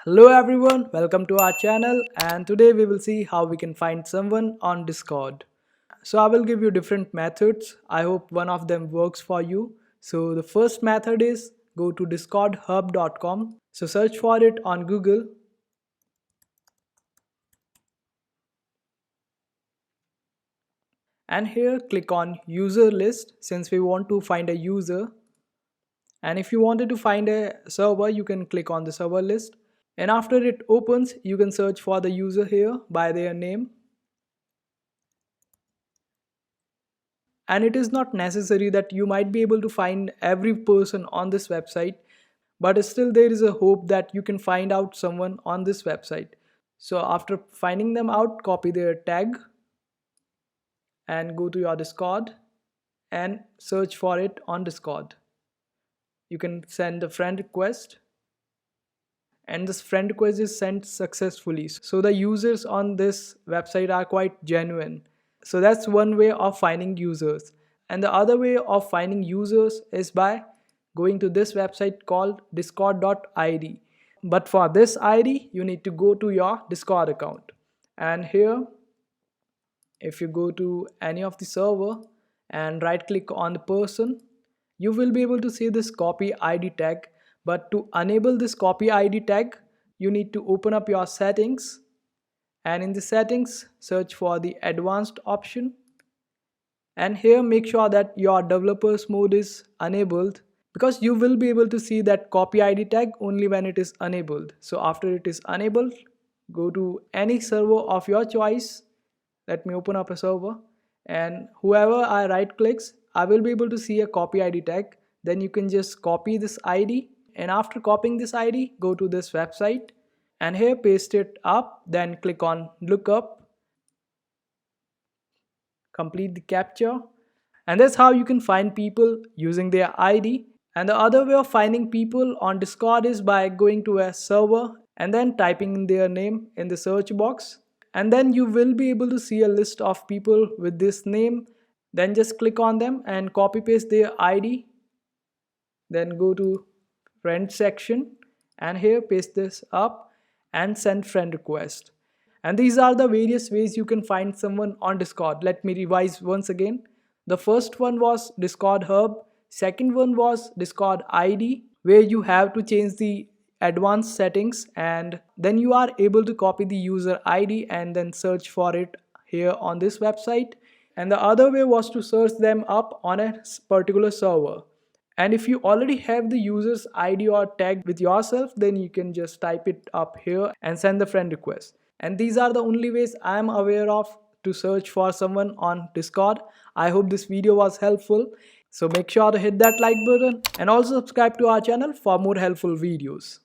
Hello everyone, welcome to our channel, and today we will see how we can find someone on Discord. So I will give you different methods. I hope one of them works for you. So the first method is go to discordhub.com. So search for it on Google, and here click on user list since we want to find a user. And if you wanted to find a server, you can click on the server list. And after it opens, you can search for the user here by their name. And it is not necessary that you might be able to find every person on this website, but still there is a hope that you can find out someone on this website. So after finding them out, copy their tag and go to your Discord and search for it on Discord. You can send a friend request, and this friend request is sent successfully. So the users on this website are quite genuine. So that's one way of finding users. And the other way of finding users is by going to this website called discord.id. But for this ID, you need to go to your Discord account. And here, if you go to any of the server and right click on the person, you will be able to see this copy ID tag. But to enable this copy ID tag, you need to open up your settings, and in the settings search for the advanced option, and here make sure that your developers mode is enabled, because you will be able to see that copy ID tag only when it is enabled. So after it is enabled, go to any server of your choice. Let me open up a server, and whoever I right clicks, I will be able to see a copy ID tag. Then you can just copy this ID, and after copying this ID, go to this website and here paste it up, then click on lookup, complete the captcha, and that's how you can find people using their ID. And the other way of finding people on Discord is by going to a server and then typing in their name in the search box, and then you will be able to see a list of people with this name. Then just click on them and copy paste their ID, then go to friend section and here paste this up and send friend request. And these are the various ways you can find someone on Discord. Let me revise once again. The first one was Discord Hub, second one was Discord ID, where you have to change the advanced settings, and then you are able to copy the user ID and then search for it here on this website. And the other way was to search them up on a particular server. And if you already have the user's ID or tag with yourself, then you can just type it up here and send the friend request. And these are the only ways I am aware of to search for someone on Discord. I hope this video was helpful. So make sure to hit that like button and also subscribe to our channel for more helpful videos.